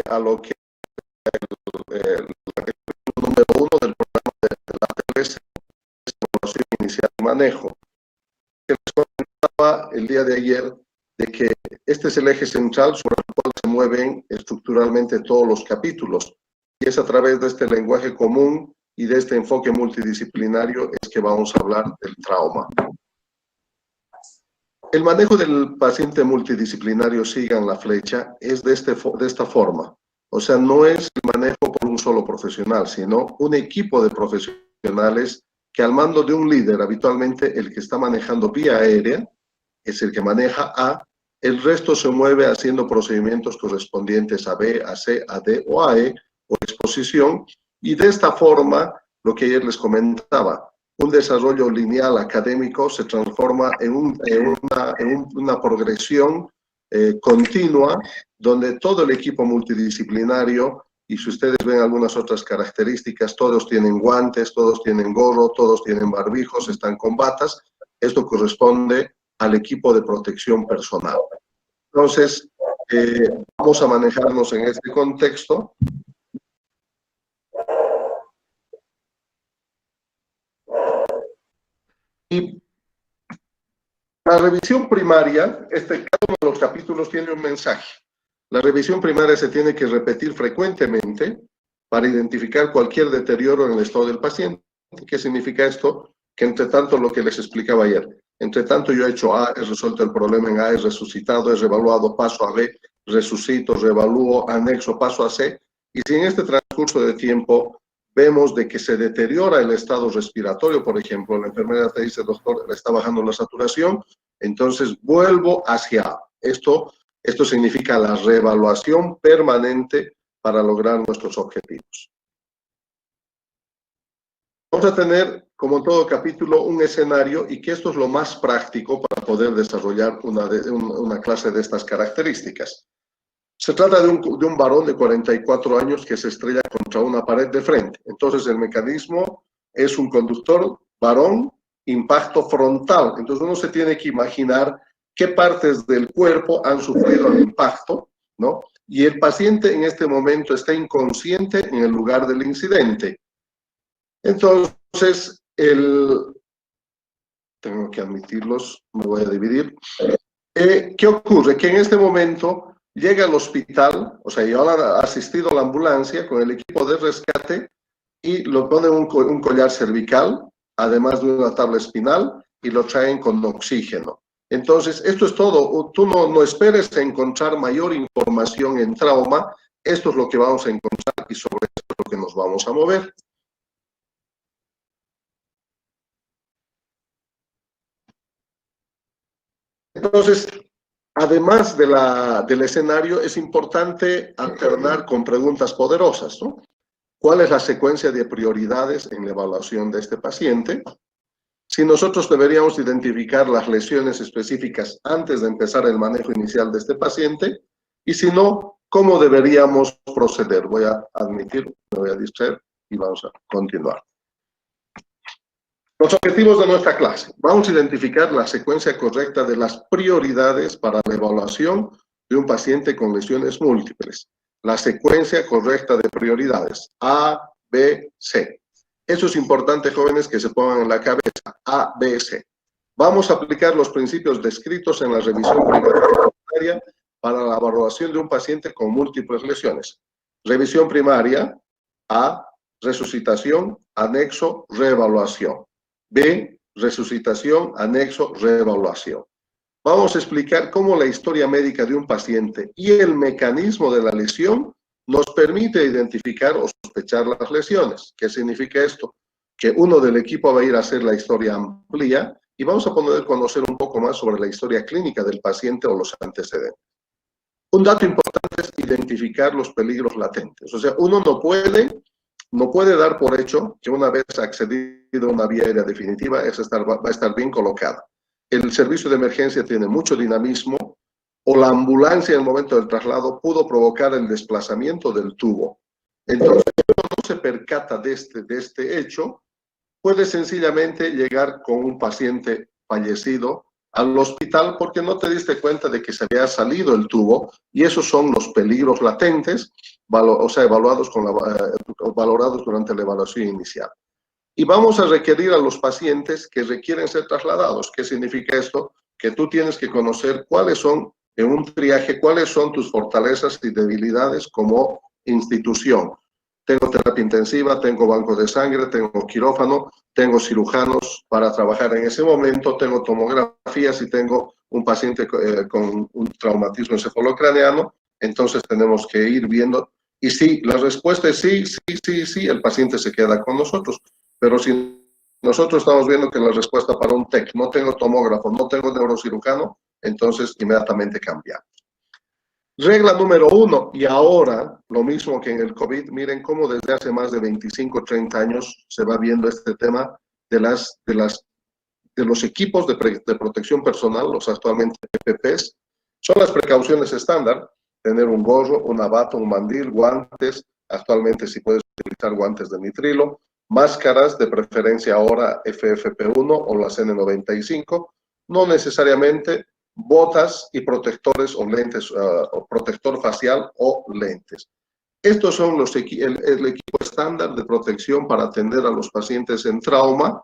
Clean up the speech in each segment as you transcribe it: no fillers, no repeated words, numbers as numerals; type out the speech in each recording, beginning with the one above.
a lo que la número 1 del programa de la TLS, evaluación inicial y manejo. Que les comentaba el día de ayer de que este es el eje central sobre el cual se mueven estructuralmente todos los capítulos, y es a través de este lenguaje común y de este enfoque multidisciplinario es que vamos a hablar del trauma. El manejo del paciente multidisciplinario, sigan la flecha, es de esta forma. O sea, no es el manejo por un solo profesional, sino un equipo de profesionales que al mando de un líder, habitualmente el que está manejando vía aérea, es el que maneja A, el resto se mueve haciendo procedimientos correspondientes a B, a C, a D o a E, o exposición, y de esta forma, lo que ayer les comentaba, un desarrollo lineal académico se transforma en una progresión continua, donde todo el equipo multidisciplinario, y si ustedes ven algunas otras características, todos tienen guantes, todos tienen gorro, todos tienen barbijos, están con batas, esto corresponde al equipo de protección personal. Entonces, vamos a manejarnos en este contexto. Y la revisión primaria, cada uno de los capítulos tiene un mensaje. La revisión primaria se tiene que repetir frecuentemente para identificar cualquier deterioro en el estado del paciente. ¿Qué significa esto? Que entre tanto, lo que les explicaba ayer, entre tanto yo he hecho A, he resuelto el problema en A, he resucitado, he revaluado, paso a B, resucito, revalúo, anexo, paso a C, y si en este transcurso de tiempo vemos de que se deteriora el estado respiratorio, por ejemplo, la enfermera te dice, doctor, le está bajando la saturación, entonces vuelvo hacia A. Esto significa la reevaluación permanente para lograr nuestros objetivos. Vamos a tener, como en todo capítulo, un escenario, y que esto es lo más práctico para poder desarrollar una clase de estas características. Se trata de un varón de 44 años que se estrella contra una pared de frente. Entonces, el mecanismo es un conductor varón, impacto frontal. Entonces, uno se tiene que imaginar qué partes del cuerpo han sufrido el impacto, ¿no? Y el paciente en este momento está inconsciente en el lugar del incidente. Entonces, tengo que admitirlos, me voy a dividir. ¿Qué ocurre? Que en este momento llega al hospital, o sea, ya ha asistido a la ambulancia con el equipo de rescate y lo ponen un collar cervical, además de una tabla espinal, y lo traen con oxígeno. Entonces, esto es todo. Tú no esperes encontrar mayor información en trauma. Esto es lo que vamos a encontrar y sobre esto es lo que nos vamos a mover. Entonces, además del escenario, es importante alternar con preguntas poderosas, ¿no? ¿Cuál es la secuencia de prioridades en la evaluación de este paciente? Si nosotros deberíamos identificar las lesiones específicas antes de empezar el manejo inicial de este paciente, y si no, ¿cómo deberíamos proceder? Voy a admitir, me voy a distraer y vamos a continuar. Los objetivos de nuestra clase. Vamos a identificar la secuencia correcta de las prioridades para la evaluación de un paciente con lesiones múltiples. La secuencia correcta de prioridades. A, B, C. Eso es importante, jóvenes, que se pongan en la cabeza. A, B, C. Vamos a aplicar los principios descritos en la revisión primaria para la evaluación de un paciente con múltiples lesiones. Revisión primaria. A, resucitación, anexo, reevaluación. B, resucitación, anexo, reevaluación. Vamos a explicar cómo la historia médica de un paciente y el mecanismo de la lesión nos permite identificar o sospechar las lesiones. ¿Qué significa esto? Que uno del equipo va a ir a hacer la historia amplia y vamos a poder conocer un poco más sobre la historia clínica del paciente o los antecedentes. Un dato importante es identificar los peligros latentes. O sea, uno no puede dar por hecho que una vez accedido a una vía aérea definitiva va a estar bien colocada. El servicio de emergencia tiene mucho dinamismo, o la ambulancia en el momento del traslado pudo provocar el desplazamiento del tubo. Entonces, si uno no se percata de este hecho, puede sencillamente llegar con un paciente fallecido al hospital porque no te diste cuenta de que se había salido el tubo, y esos son los peligros latentes, o sea, valorados durante la evaluación inicial. Y vamos a requerir a los pacientes que requieren ser trasladados. ¿Qué significa esto? Que tú tienes que conocer cuáles son, en un triaje, cuáles son tus fortalezas y debilidades como institución. Tengo terapia intensiva, tengo banco de sangre, tengo quirófano, tengo cirujanos para trabajar en ese momento, tengo tomografías y tengo un paciente con un traumatismo encefalocraneano. Entonces tenemos que ir viendo. Y sí, la respuesta es sí, el paciente se queda con nosotros. Pero si nosotros estamos viendo que la respuesta para un TEC, no tengo tomógrafo, no tengo neurocirujano, entonces inmediatamente cambiamos. Regla número 1, y ahora, lo mismo que en el COVID, miren cómo desde hace más de 25, 30 años se va viendo este tema de los equipos de protección personal, los actualmente EPPs, son las precauciones estándar: tener un gorro, una bata, un mandil, guantes, actualmente si puedes utilizar guantes de nitrilo, máscaras, de preferencia ahora FFP1 o las N95, no necesariamente botas y protectores o lentes, o protector facial o lentes. Estos son el equipo estándar de protección para atender a los pacientes en trauma,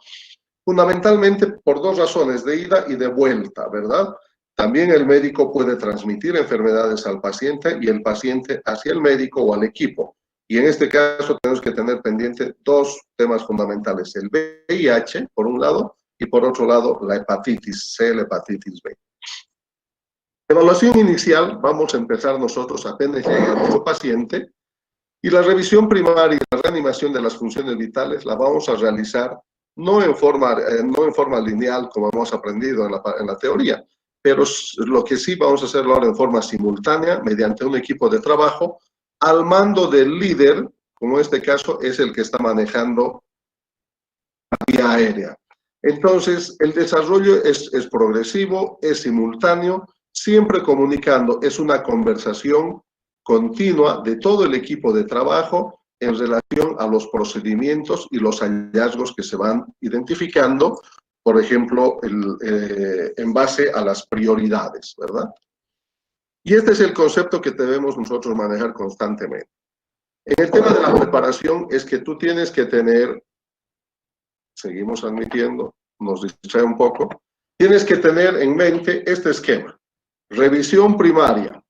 fundamentalmente por dos razones: de ida y de vuelta, ¿verdad? También el médico puede transmitir enfermedades al paciente y el paciente hacia el médico o al equipo. Y en este caso tenemos que tener pendiente dos temas fundamentales: el VIH, por un lado, y por otro lado, la hepatitis C, la hepatitis B. Evaluación inicial, vamos a empezar nosotros apenas llega nuestro paciente, y la revisión primaria y la reanimación de las funciones vitales la vamos a realizar no en forma lineal como hemos aprendido en la teoría, pero lo que sí vamos a hacerlo ahora en forma simultánea mediante un equipo de trabajo al mando del líder, como en este caso es el que está manejando la vía aérea. Entonces, el desarrollo es progresivo, es simultáneo, siempre comunicando, es una conversación continua de todo el equipo de trabajo en relación a los procedimientos y los hallazgos que se van identificando, por ejemplo, en base a las prioridades, ¿verdad? Y este es el concepto que debemos nosotros manejar constantemente. En el tema de la preparación es que tú tienes que tener, seguimos admitiendo, nos distrae un poco, tienes que tener en mente este esquema: revisión primaria,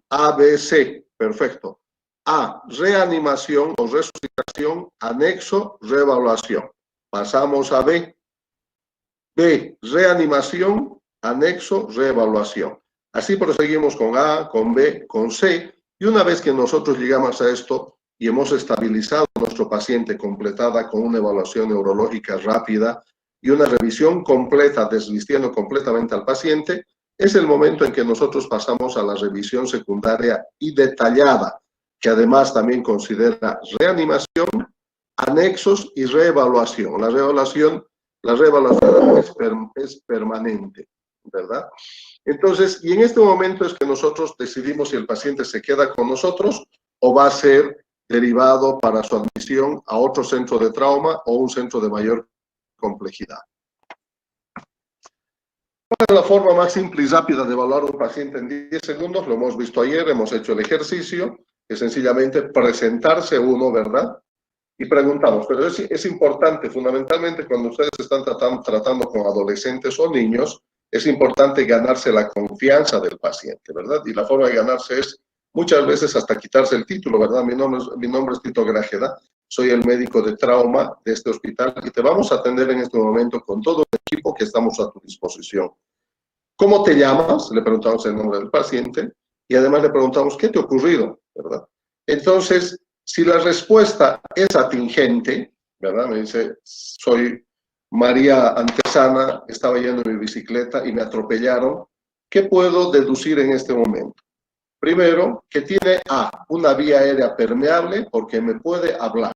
ABC, perfecto. A, reanimación o resucitación, anexo, reevaluación. Pasamos a B. B, reanimación, anexo, reevaluación. Así proseguimos con A, con B, con C, y una vez que nosotros llegamos a esto y hemos estabilizado a nuestro paciente completada con una evaluación neurológica rápida y una revisión completa, desvistiendo completamente al paciente, es el momento en que nosotros pasamos a la revisión secundaria y detallada, que además también considera reanimación, anexos y reevaluación. La reevaluación es permanente, ¿verdad? Entonces, y en este momento es que nosotros decidimos si el paciente se queda con nosotros o va a ser derivado para su admisión a otro centro de trauma o un centro de mayor complejidad. ¿Cuál es la forma más simple y rápida de evaluar a un paciente en 10 segundos? Lo hemos visto ayer, hemos hecho el ejercicio, es sencillamente presentarse uno, ¿verdad? Y preguntamos, pero es importante, fundamentalmente cuando ustedes están tratando con adolescentes o niños, es importante ganarse la confianza del paciente, ¿verdad? Y la forma de ganarse es muchas veces hasta quitarse el título, ¿verdad? Mi nombre es Tito Grajeda, soy el médico de trauma de este hospital y te vamos a atender en este momento con todo el equipo que estamos a tu disposición. ¿Cómo te llamas? Le preguntamos el nombre del paciente y además le preguntamos qué te ha ocurrido, ¿verdad? Entonces, si la respuesta es atingente, ¿verdad? Me dice, soy María Antesana, estaba yendo en mi bicicleta y me atropellaron. ¿Qué puedo deducir en este momento? Primero, que tiene A, una vía aérea permeable porque me puede hablar.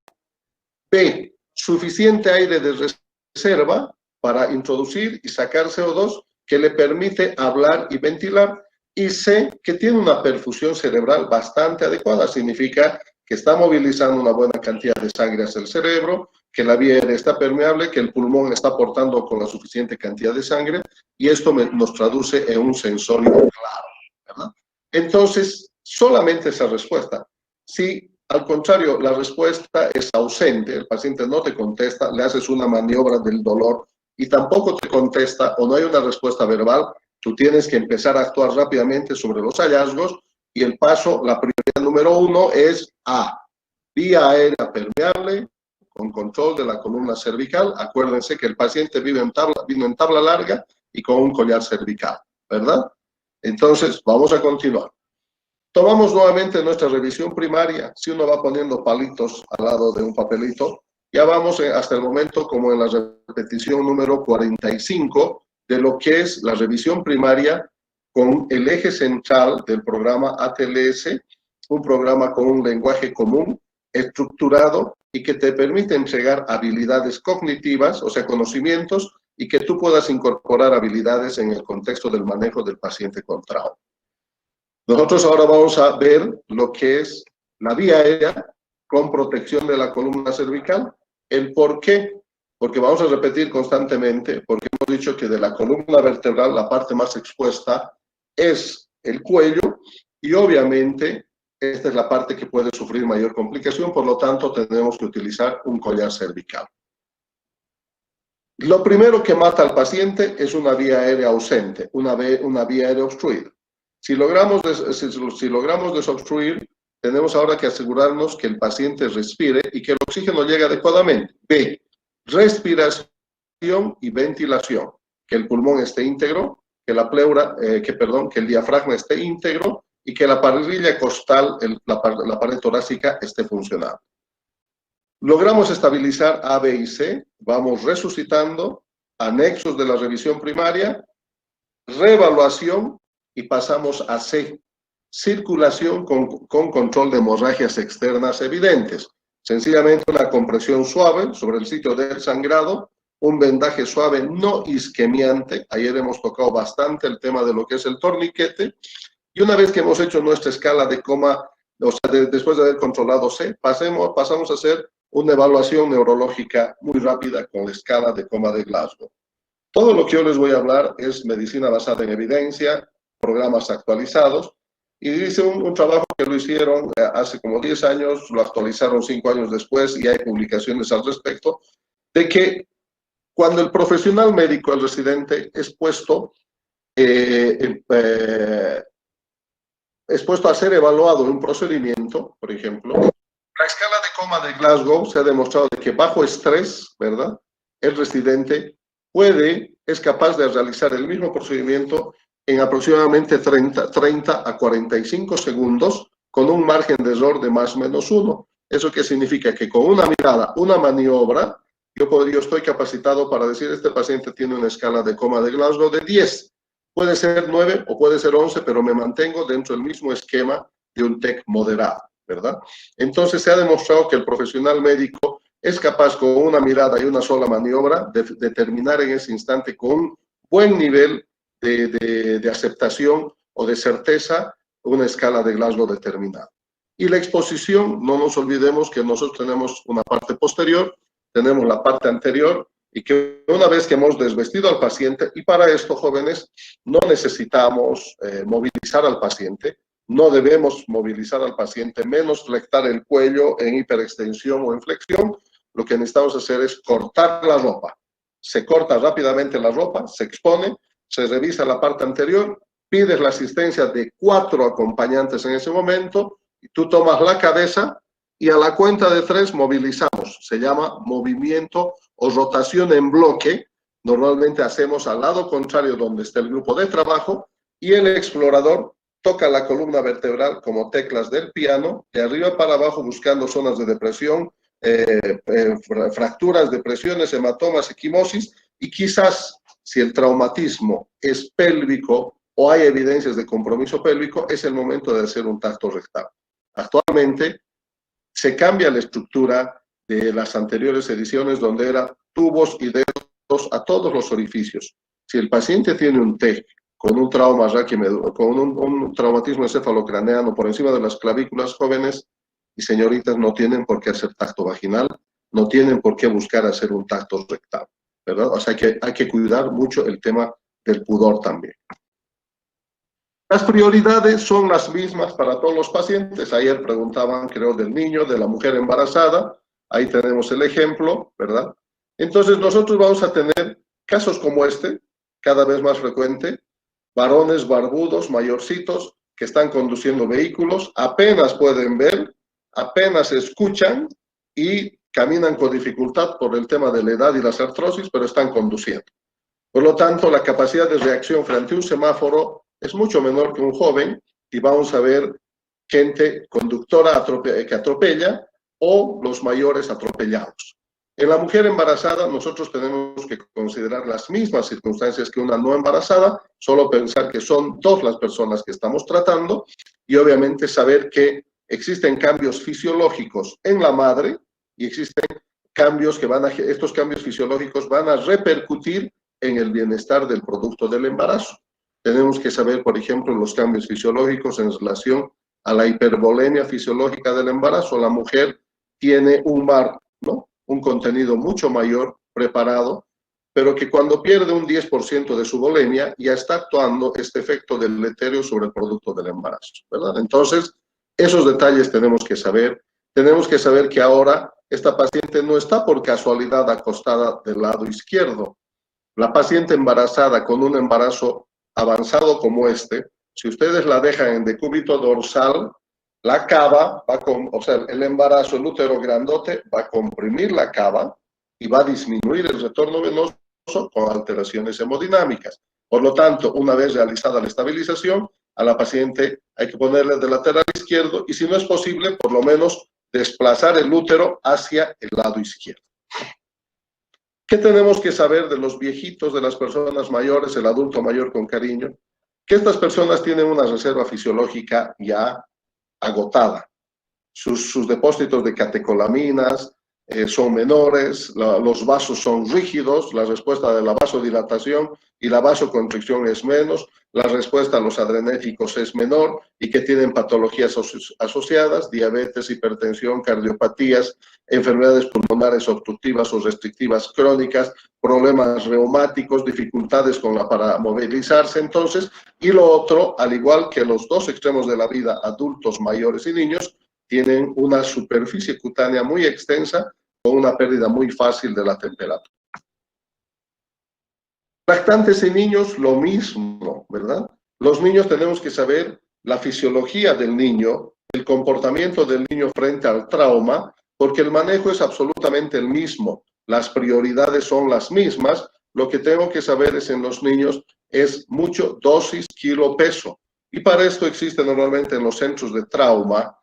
B, suficiente aire de reserva para introducir y sacar CO2 que le permite hablar y ventilar. Y C, que tiene una perfusión cerebral bastante adecuada, significa que está movilizando una buena cantidad de sangre hacia el cerebro, que la vía aérea está permeable, que el pulmón está aportando con la suficiente cantidad de sangre, y esto nos traduce en un sensórico claro, ¿verdad? Entonces, solamente esa respuesta. Si, al contrario, la respuesta es ausente, el paciente no te contesta, le haces una maniobra del dolor y tampoco te contesta o no hay una respuesta verbal, tú tienes que empezar a actuar rápidamente sobre los hallazgos y el paso, la prioridad número 1 es A, vía aérea permeable con control de la columna cervical. Acuérdense que el paciente vino en tabla larga y con un collar cervical, ¿verdad? Entonces, vamos a continuar. Tomamos nuevamente nuestra revisión primaria. Si uno va poniendo palitos al lado de un papelito, ya vamos hasta el momento como en la repetición número 45 de lo que es la revisión primaria con el eje central del programa ATLS, un programa con un lenguaje común, estructurado y que te permite entregar habilidades cognitivas, o sea, conocimientos, y que tú puedas incorporar habilidades en el contexto del manejo del paciente con trauma. Nosotros ahora vamos a ver lo que es la vía aérea con protección de la columna cervical. ¿El por qué? Porque vamos a repetir constantemente, porque hemos dicho que de la columna vertebral la parte más expuesta es el cuello y obviamente esta es la parte que puede sufrir mayor complicación, por lo tanto tenemos que utilizar un collar cervical. Lo primero que mata al paciente es una vía aérea ausente, una vía aérea obstruida. Si logramos desobstruir, tenemos ahora que asegurarnos que el paciente respire y que el oxígeno llegue adecuadamente. B, respiración y ventilación, que el pulmón esté íntegro, que la pleura, que el diafragma esté íntegro y que la parrilla costal, la pared torácica esté funcionando. Logramos estabilizar A, B y C, vamos resucitando, anexos de la revisión primaria, reevaluación y pasamos a C, circulación con control de hemorragias externas evidentes. Sencillamente una compresión suave sobre el sitio del sangrado, un vendaje suave no isquemiante, ayer hemos tocado bastante el tema de lo que es el torniquete, y una vez que hemos hecho nuestra escala de coma, o sea, después de haber controlado C, pasamos a hacer una evaluación neurológica muy rápida con la escala de coma de Glasgow. Todo lo que yo les voy a hablar es medicina basada en evidencia, programas actualizados, y dice un trabajo que lo hicieron hace como 10 años, lo actualizaron 5 años después y hay publicaciones al respecto, de que cuando el profesional médico, el residente, es puesto a ser evaluado en un procedimiento, por ejemplo, la escala de coma de Glasgow se ha demostrado de que bajo estrés, ¿verdad?, el residente es capaz de realizar el mismo procedimiento en aproximadamente 30 a 45 segundos con un margen de error de más o menos 1. ¿Eso qué significa? Que con una mirada, una maniobra, yo estoy capacitado para decir este paciente tiene una escala de coma de Glasgow de 10. Puede ser 9 o puede ser 11, pero me mantengo dentro del mismo esquema de un TEC moderado, ¿verdad? Entonces se ha demostrado que el profesional médico es capaz con una mirada y una sola maniobra de determinar en ese instante con un buen nivel de aceptación o de certeza una escala de Glasgow determinada. Y la exposición, no nos olvidemos que nosotros tenemos una parte posterior, tenemos la parte anterior, y que una vez que hemos desvestido al paciente, y para esto, jóvenes, no necesitamos movilizar al paciente, no debemos movilizar al paciente, menos flectar el cuello en hiperextensión o en flexión. Lo que necesitamos hacer es cortar la ropa. Se corta rápidamente la ropa, se expone, se revisa la parte anterior, pides la asistencia de 4 acompañantes en ese momento, y tú tomas la cabeza y a la cuenta de 3 movilizamos. Se llama movimiento o rotación en bloque. Normalmente hacemos al lado contrario donde está el grupo de trabajo y el explorador toca la columna vertebral como teclas del piano, de arriba para abajo buscando zonas de depresión, fracturas, depresiones, hematomas, equimosis, y quizás si el traumatismo es pélvico o hay evidencias de compromiso pélvico, es el momento de hacer un tacto rectal. Actualmente se cambia la estructura de las anteriores ediciones donde era tubos y dedos a todos los orificios. Si el paciente tiene un TEC con un trauma con un traumatismo encefalocraneano por encima de las clavículas, jóvenes y señoritas no tienen por qué hacer tacto vaginal, no tienen por qué buscar hacer un tacto rectal, ¿verdad? O sea que hay que cuidar mucho el tema del pudor también. Las prioridades son las mismas para todos los pacientes. Ayer preguntaban, creo, del niño, de la mujer embarazada. Ahí tenemos el ejemplo, ¿verdad? Entonces nosotros vamos a tener casos como este, cada vez más frecuente, varones barbudos, mayorcitos, que están conduciendo vehículos, apenas pueden ver, apenas escuchan y caminan con dificultad por el tema de la edad y las artrosis, pero están conduciendo. Por lo tanto, la capacidad de reacción frente a un semáforo es mucho menor que un joven y vamos a ver gente conductora que atropella o los mayores atropellados. En la mujer embarazada nosotros tenemos que considerar las mismas circunstancias que una no embarazada, solo pensar que son dos las personas que estamos tratando y obviamente saber que existen cambios fisiológicos en la madre y existen cambios que estos cambios fisiológicos van a repercutir en el bienestar del producto del embarazo. Tenemos que saber, por ejemplo, los cambios fisiológicos en relación a la hipervolemia fisiológica del embarazo. La mujer tiene un mar, ¿no? Un contenido mucho mayor preparado, pero que cuando pierde un 10% de su volemia ya está actuando este efecto deleterio sobre el producto del embarazo, ¿verdad? Entonces, esos detalles tenemos que saber. Tenemos que saber que ahora esta paciente no está por casualidad acostada del lado izquierdo. La paciente embarazada con un embarazo avanzado como este, si ustedes la dejan en decúbito dorsal, la cava, o sea, el embarazo, el útero grandote, va a comprimir la cava y va a disminuir el retorno venoso con alteraciones hemodinámicas. Por lo tanto, una vez realizada la estabilización, a la paciente hay que ponerle de lateral izquierdo y si no es posible, por lo menos desplazar el útero hacia el lado izquierdo. ¿Qué tenemos que saber de los viejitos, de las personas mayores, el adulto mayor con cariño? Que estas personas tienen una reserva fisiológica ya agotada. Sus depósitos de catecolaminas son menores, los vasos son rígidos, la respuesta de la vasodilatación y la vasoconstricción es menos, la respuesta a los adrenérgicos es menor y que tienen patologías asociadas, diabetes, hipertensión, cardiopatías, enfermedades pulmonares obstructivas o restrictivas crónicas, problemas reumáticos, dificultades para movilizarse. Entonces, y lo otro, al igual que los dos extremos de la vida, adultos, mayores y niños, tienen una superficie cutánea muy extensa con una pérdida muy fácil de la temperatura. Lactantes y niños, lo mismo, ¿verdad? Los niños tenemos que saber la fisiología del niño, el comportamiento del niño frente al trauma, porque el manejo es absolutamente el mismo, las prioridades son las mismas, lo que tengo que saber es en los niños es mucho dosis, kilo, peso, y para esto existe normalmente en los centros de trauma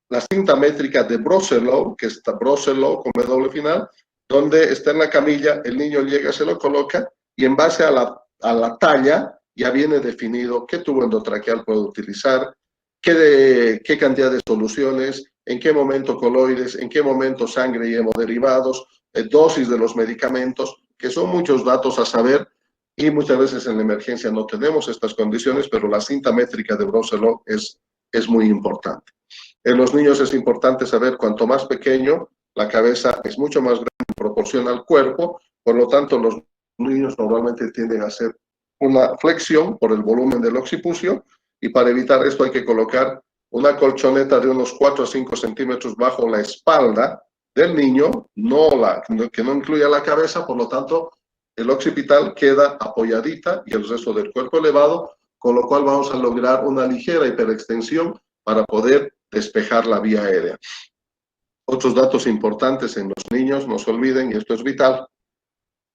la cinta métrica de Broselow, que está Broselow con doble final, donde está en la camilla, el niño llega, se lo coloca y en base a la talla ya viene definido qué tubo endotraqueal puede utilizar, qué cantidad de soluciones, en qué momento coloides, en qué momento sangre y hemoderivados, dosis de los medicamentos, que son muchos datos a saber y muchas veces en la emergencia no tenemos estas condiciones, pero la cinta métrica de Broselow es muy importante. En los niños es importante saber cuanto más pequeño, la cabeza es mucho más grande en proporción al cuerpo, por lo tanto los niños normalmente tienden a hacer una flexión por el volumen del occipucio y para evitar esto hay que colocar una colchoneta de unos 4 a 5 centímetros bajo la espalda del niño, que no incluya la cabeza, por lo tanto el occipital queda apoyadita y el resto del cuerpo elevado, con lo cual vamos a lograr una ligera hiperextensión para poder despejar la vía aérea. Otros datos importantes en los niños, no se olviden, y esto es vital,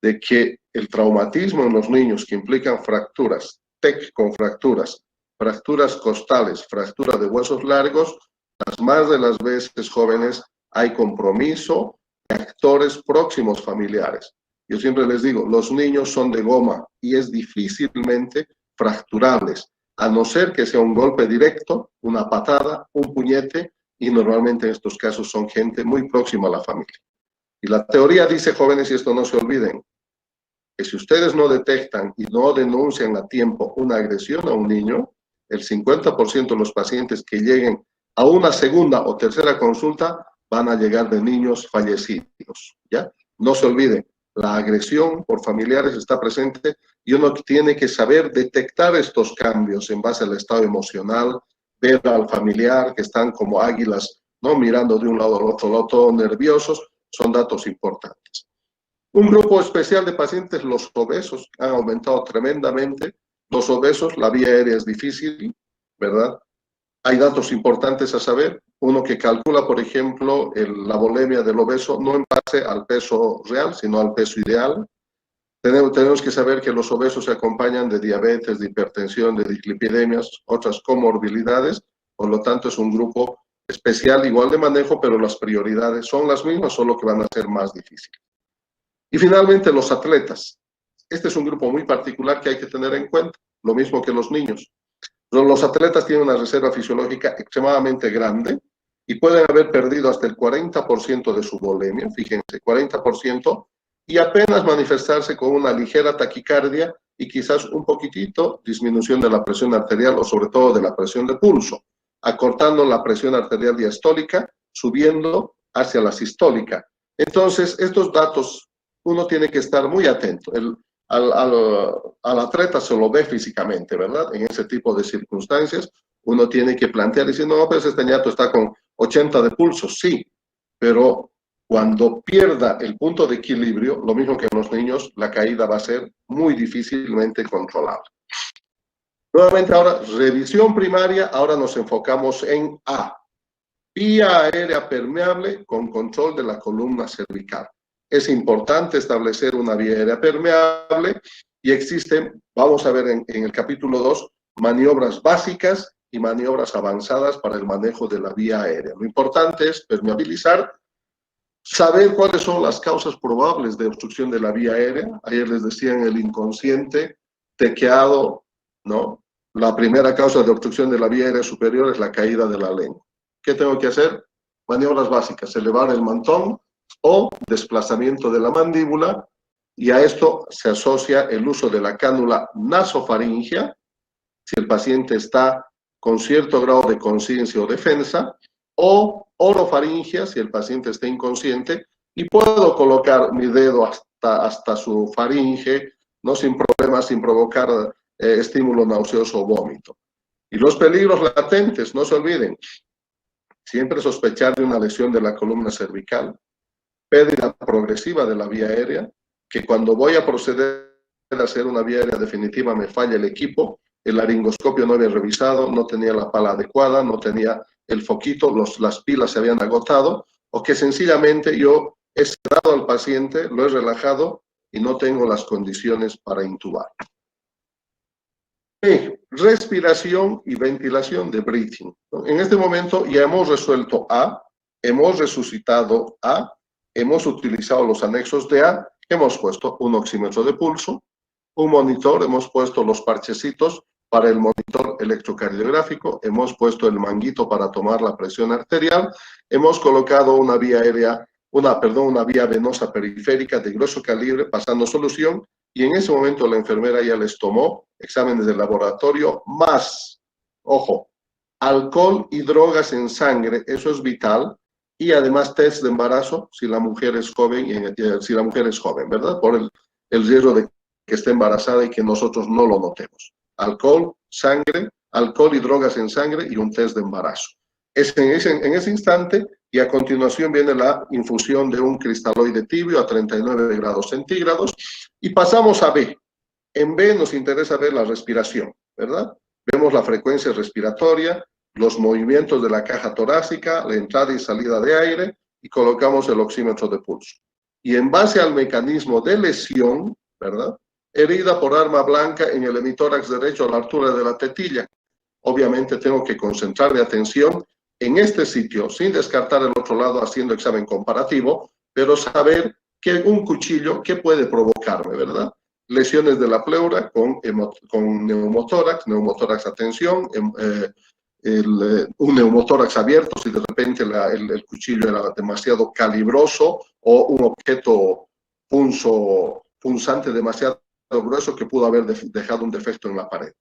de que el traumatismo en los niños que implican fracturas, TEC con fracturas costales, fractura de huesos largos, las más de las veces, jóvenes, hay compromiso de actores próximos familiares. Yo siempre les digo, los niños son de goma y es difícilmente fracturables, a no ser que sea un golpe directo, una patada, un puñete, y normalmente en estos casos son gente muy próxima a la familia. Y la teoría dice, jóvenes, y esto no se olviden, que si ustedes no detectan y no denuncian a tiempo una agresión a un niño, el 50% de los pacientes que lleguen a una segunda o tercera consulta van a llegar de niños fallecidos, ¿ya? No se olviden, la agresión por familiares está presente y uno tiene que saber detectar estos cambios en base al estado emocional, ver al familiar que están como águilas, ¿no? Mirando de un lado al otro lado, todos nerviosos, son datos importantes. Un grupo especial de pacientes, los obesos, han aumentado tremendamente. Los obesos, la vía aérea es difícil, ¿verdad? Hay datos importantes a saber. Uno que calcula, por ejemplo, la volemia del obeso no en base al peso real, sino al peso ideal. Tenemos que saber que los obesos se acompañan de diabetes, de hipertensión, de dislipidemias, otras comorbilidades. Por lo tanto, es un grupo especial, igual de manejo, pero las prioridades son las mismas, solo que van a ser más difíciles. Y finalmente, los atletas. Este es un grupo muy particular que hay que tener en cuenta, lo mismo que los niños. Los atletas tienen una reserva fisiológica extremadamente grande y pueden haber perdido hasta el 40% de su volemia, fíjense, 40%, y apenas manifestarse con una ligera taquicardia y quizás un poquitito disminución de la presión arterial o sobre todo de la presión de pulso, acortando la presión arterial diastólica, subiendo hacia la sistólica. Entonces, estos datos uno tiene que estar muy atento. Al atleta se lo ve físicamente, ¿verdad? En ese tipo de circunstancias, uno tiene que plantear, decir, no, pues este ñato está con 80 de pulso, sí, pero cuando pierda el punto de equilibrio, lo mismo que en los niños, la caída va a ser muy difícilmente controlable. Nuevamente ahora, revisión primaria, ahora nos enfocamos en A, vía aérea permeable con control de la columna cervical. Es importante establecer una vía aérea permeable y existen, vamos a ver en el capítulo 2, maniobras básicas y maniobras avanzadas para el manejo de la vía aérea. Lo importante es permeabilizar, saber cuáles son las causas probables de obstrucción de la vía aérea. Ayer les decía en el inconsciente, tequeado, ¿no? La primera causa de obstrucción de la vía aérea superior es la caída de la lengua. ¿Qué tengo que hacer? Maniobras básicas, elevar el mentón o desplazamiento de la mandíbula, y a esto se asocia el uso de la cánula nasofaringea, si el paciente está con cierto grado de conciencia o defensa, o orofaringea, si el paciente está inconsciente, y puedo colocar mi dedo hasta su faringe, no sin problemas, sin provocar estímulo nauseoso o vómito. Y los peligros latentes, no se olviden, siempre sospechar de una lesión de la columna cervical, pérdida progresiva de la vía aérea, que cuando voy a proceder a hacer una vía aérea definitiva me falla el equipo, el laringoscopio no había revisado, no tenía la pala adecuada, no tenía el foquito, las pilas se habían agotado, o que sencillamente yo he sedado al paciente, lo he relajado y no tengo las condiciones para intubar. Respiración y ventilación de breathing. En este momento ya hemos resuelto A, hemos resucitado A, hemos utilizado los anexos de A, hemos puesto un oxímetro de pulso, un monitor, hemos puesto los parchecitos para el monitor electrocardiográfico, hemos puesto el manguito para tomar la presión arterial, hemos colocado una vía aérea, una vía venosa periférica de grueso calibre pasando solución, y en ese momento la enfermera ya les tomó exámenes de laboratorio más, ojo, alcohol y drogas en sangre, eso es vital, y además test de embarazo si la mujer es joven, ¿verdad? Por el riesgo de que esté embarazada y que nosotros no lo notemos. Alcohol, sangre, alcohol y drogas en sangre y un test de embarazo. Es en ese instante, y a continuación viene la infusión de un cristaloide tibio a 39 grados centígrados, y pasamos a B. En B nos interesa ver la respiración, ¿verdad? Vemos la frecuencia respiratoria, los movimientos de la caja torácica, la entrada y salida de aire, y colocamos el oxímetro de pulso. Y en base al mecanismo de lesión, ¿verdad? Herida por arma blanca en el hemitórax derecho a la altura de la tetilla. Obviamente tengo que concentrar mi atención en este sitio, sin descartar el otro lado haciendo examen comparativo, pero saber que un cuchillo, ¿qué puede provocarme, verdad? Lesiones de la pleura con neumotórax a tensión, un neumotórax abierto, si de repente el cuchillo era demasiado calibroso, o un objeto punzante demasiado grueso que pudo haber dejado un defecto en la pared.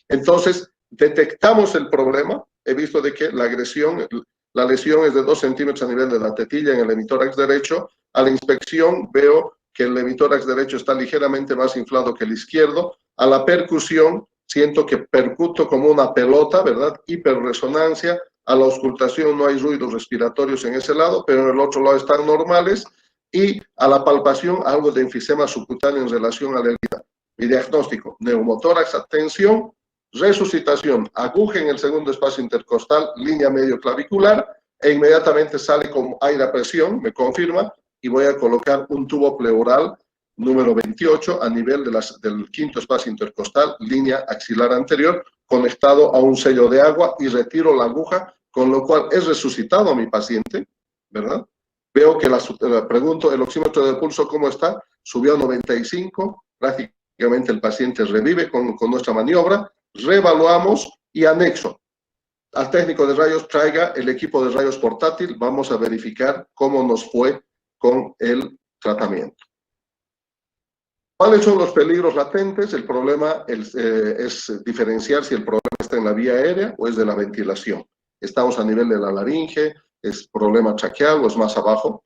Entonces, detectamos el problema. He visto de que la agresión, la lesión es de 2 centímetros a nivel de la tetilla en el hemitórax derecho. A la inspección veo que el hemitórax derecho está ligeramente más inflado que el izquierdo. A la percusión siento que percuto como una pelota, ¿verdad? Hiperresonancia. A la auscultación no hay ruidos respiratorios en ese lado, pero en el otro lado están normales. Y a la palpación algo de enfisema subcutáneo en relación a la herida. Mi diagnóstico: neumotórax, atención, resucitación, aguja en el segundo espacio intercostal, línea medio clavicular, e inmediatamente sale con aire a presión, me confirma, y voy a colocar un tubo pleural número 28 a nivel del quinto espacio intercostal, línea axilar anterior, conectado a un sello de agua, y retiro la aguja, con lo cual es resucitado a mi paciente, ¿verdad? Veo que pregunto, el oxímetro de pulso, ¿cómo está? Subió a 95, prácticamente el paciente revive con nuestra maniobra. Reevaluamos y anexo al técnico de rayos, traiga el equipo de rayos portátil, vamos a verificar cómo nos fue con el tratamiento. ¿Cuáles son los peligros latentes? El problema es diferenciar si el problema está en la vía aérea o es de la ventilación. Estamos a nivel de la laringe, es problema traqueal o es más abajo.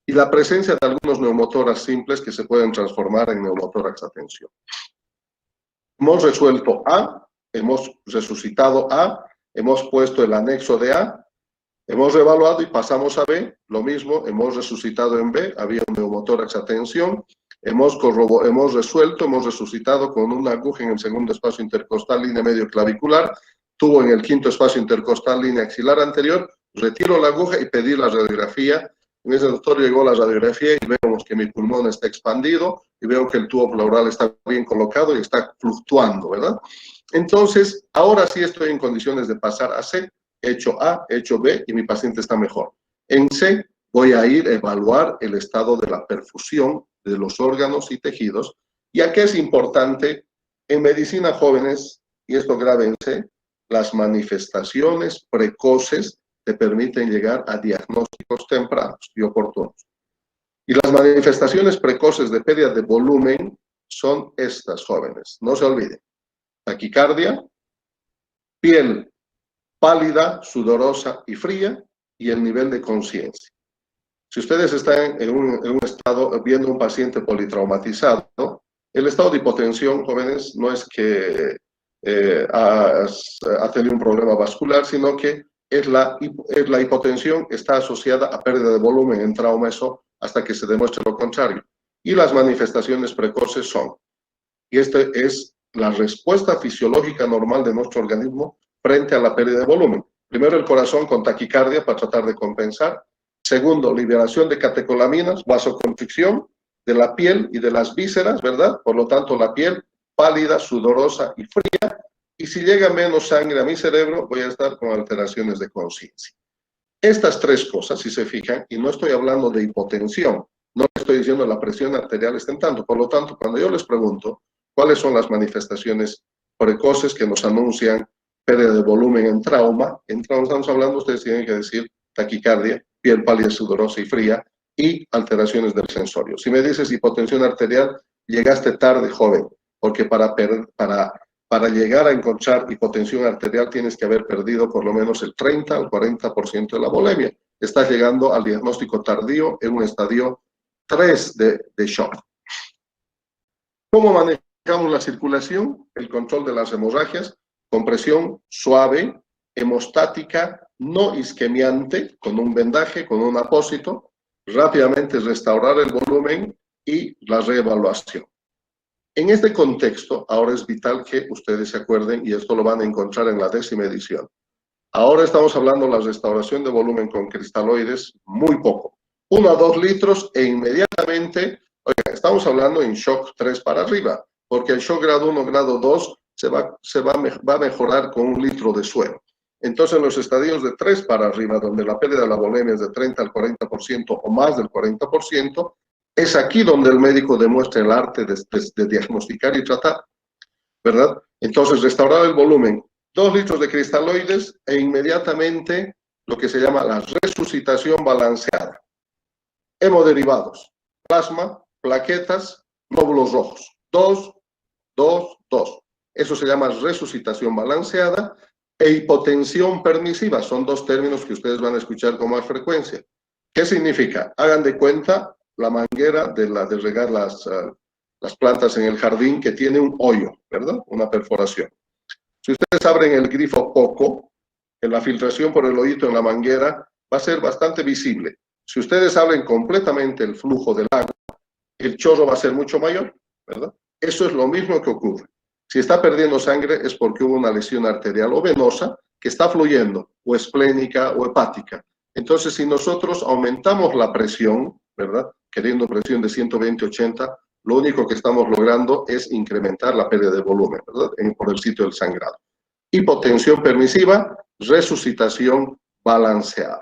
Y la presencia de algunos neumotórax simples que se pueden transformar en neumotórax atención. Hemos resuelto A, hemos resucitado A, hemos puesto el anexo de A, hemos reevaluado y pasamos a B, lo mismo, hemos resucitado en B, había un neumotórax atención, hemos resuelto, hemos resucitado con una aguja en el segundo espacio intercostal, línea medio clavicular, tubo en el quinto espacio intercostal, línea axilar anterior, retiro la aguja y pedí la radiografía. En ese doctor llegó la radiografía y vemos que mi pulmón está expandido y veo que el tubo pleural está bien colocado y está fluctuando, ¿verdad? Entonces, ahora sí estoy en condiciones de pasar a C. He hecho A, he hecho B y mi paciente está mejor. En C voy a ir a evaluar el estado de la perfusión de los órganos y tejidos. Y aquí es importante, en medicina jóvenes, y esto grábense, las manifestaciones precoces te permiten llegar a diagnósticos tempranos y oportunos. Y las manifestaciones precoces de pérdida de volumen son estas, jóvenes. No se olviden. Taquicardia, piel pálida, sudorosa y fría, y el nivel de conciencia. Si ustedes están en un estado, viendo un paciente politraumatizado, el estado de hipotensión, jóvenes, no es que ha tenido un problema vascular, sino que la hipotensión está asociada a pérdida de volumen en trauma, eso hasta que se demuestre lo contrario. Y las manifestaciones precoces son, y esta es la respuesta fisiológica normal de nuestro organismo frente a la pérdida de volumen. Primero, el corazón con taquicardia para tratar de compensar. Segundo, liberación de catecolaminas, vasoconstricción de la piel y de las vísceras, ¿verdad? Por lo tanto, la piel pálida, sudorosa y fría. Y si llega menos sangre a mi cerebro, voy a estar con alteraciones de conciencia. Estas tres cosas, si se fijan, y no estoy hablando de hipotensión, no estoy diciendo la presión arterial está en tanto. Por lo tanto, cuando yo les pregunto cuáles son las manifestaciones precoces que nos anuncian pérdida de volumen en trauma, estamos hablando, ustedes tienen que decir taquicardia, piel pálida, sudorosa y fría, y alteraciones del sensorio. Si me dices hipotensión arterial, llegaste tarde, joven, porque para llegar a encontrar hipotensión arterial tienes que haber perdido por lo menos el 30 al 40% de la volemia. Estás llegando al diagnóstico tardío en un estadio 3 de shock. ¿Cómo manejamos la circulación? El control de las hemorragias, compresión suave, hemostática, no isquemiante, con un vendaje, con un apósito, rápidamente restaurar el volumen y la reevaluación. En este contexto, ahora es vital que ustedes se acuerden, y esto lo van a encontrar en la 10ª edición. Ahora estamos hablando de la restauración de volumen con cristaloides, muy poco. 1 a 2 litros e inmediatamente, oigan, estamos hablando en shock 3 para arriba, porque el shock grado 1, grado 2 va a mejorar con 1 litro de suero. Entonces, en los estadios de 3 para arriba, donde la pérdida de la volemia es de 30 al 40% o más del 40%, es aquí donde el médico demuestra el arte de diagnosticar y tratar, ¿verdad? Entonces, restaurar el volumen, 2 litros de cristaloides e inmediatamente lo que se llama la resucitación balanceada. Hemoderivados, plasma, plaquetas, glóbulos rojos. 2, 2, 2. Eso se llama resucitación balanceada. E hipotensión permisiva, son dos términos que ustedes van a escuchar con más frecuencia. ¿Qué significa? Hagan de cuenta la manguera de regar las plantas en el jardín que tiene un hoyo, ¿verdad? Una perforación. Si ustedes abren el grifo poco, en la filtración por el hoyito en la manguera va a ser bastante visible. Si ustedes abren completamente el flujo del agua, el chorro va a ser mucho mayor, ¿verdad? Eso es lo mismo que ocurre. Si está perdiendo sangre es porque hubo una lesión arterial o venosa que está fluyendo, o esplénica o hepática. Entonces, si nosotros aumentamos la presión, ¿verdad? Queriendo presión de 120-80, lo único que estamos logrando es incrementar la pérdida de volumen, ¿verdad? Por el sitio del sangrado. Hipotensión permisiva, resucitación balanceada.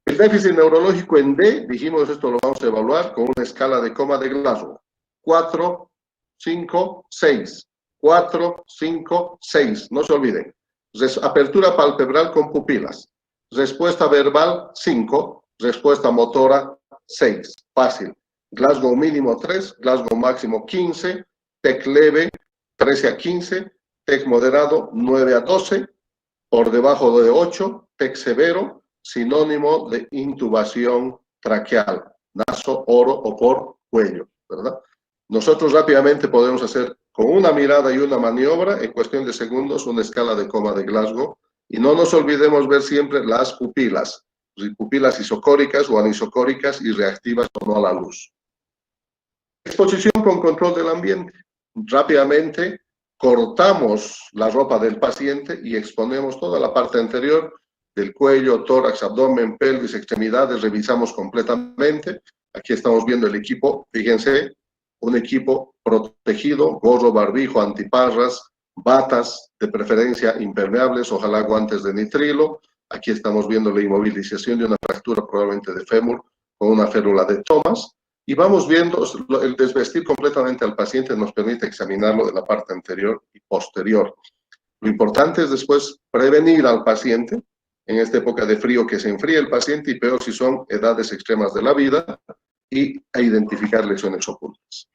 El déficit neurológico en D, dijimos esto lo vamos a evaluar con una escala de coma de Glasgow. 4, 5, 6. 4, 5, 6. No se olviden. Apertura palpebral con pupilas. Respuesta verbal, 5. Respuesta motora, 6. Fácil. Glasgow mínimo 3, Glasgow máximo 15, TEC leve 13 a 15, TEC moderado 9 a 12, por debajo de 8, TEC severo, sinónimo de intubación traqueal, naso, oro o por cuello, ¿verdad? Nosotros rápidamente podemos hacer con una mirada y una maniobra, en cuestión de segundos, una escala de coma de Glasgow, y no nos olvidemos ver siempre las pupilas isocóricas o anisocóricas y reactivas o no a la luz. Exposición con control del ambiente. Rápidamente cortamos la ropa del paciente y exponemos toda la parte anterior del cuello, tórax, abdomen, pelvis, extremidades, revisamos completamente. Aquí estamos viendo el equipo, fíjense, un equipo protegido, gorro, barbijo, antiparras, batas, de preferencia impermeables, ojalá guantes de nitrilo. Aquí estamos viendo la inmovilización de una fractura probablemente de fémur con una férula de Thomas. Y vamos viendo el desvestir completamente al paciente, nos permite examinarlo de la parte anterior y posterior. Lo importante es después prevenir al paciente, en esta época de frío que se enfríe el paciente y peor si son edades extremas de la vida, y a identificar lesiones ocultas.